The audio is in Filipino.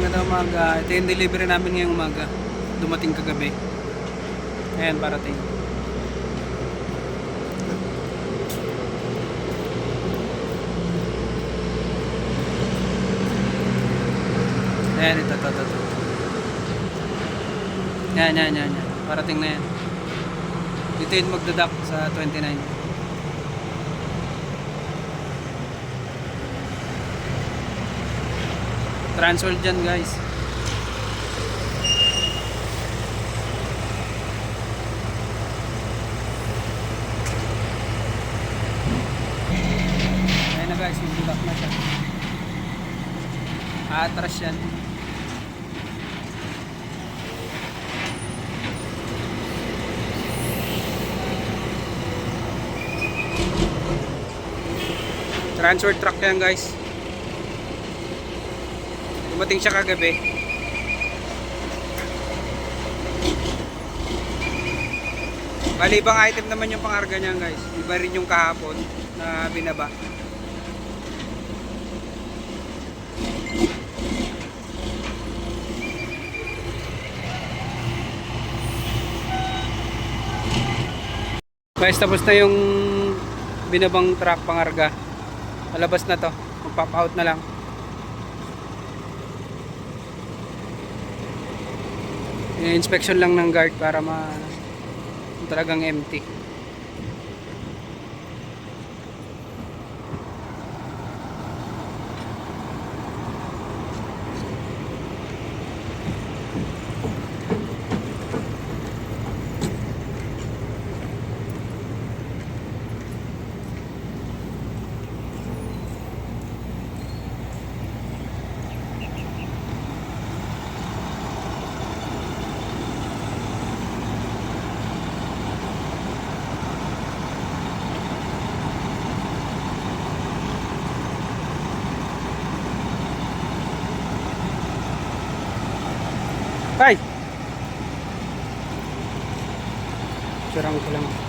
magandang umaga. Ito yung delivery namin ngayong umaga. Dumating kagabi. Ayan, parating. Ayan, ito. Yan. Parating na yan. Dito yung magdadak sa 29. Transfer dyan, guys. Ayan na, guys, magdadak na siya. Atras yan. Transfer truck yan, guys. Dumating siya kagabi. Bali, ibang item naman yung pangarga niyan, guys. Iba rin yung kahapon na binaba. Guys, tapos na yung binabang truck pangarga. Malabas na to. Mag-pop out na lang. Inspection lang ng guard para talagang empty. Ay! Surang ko lang.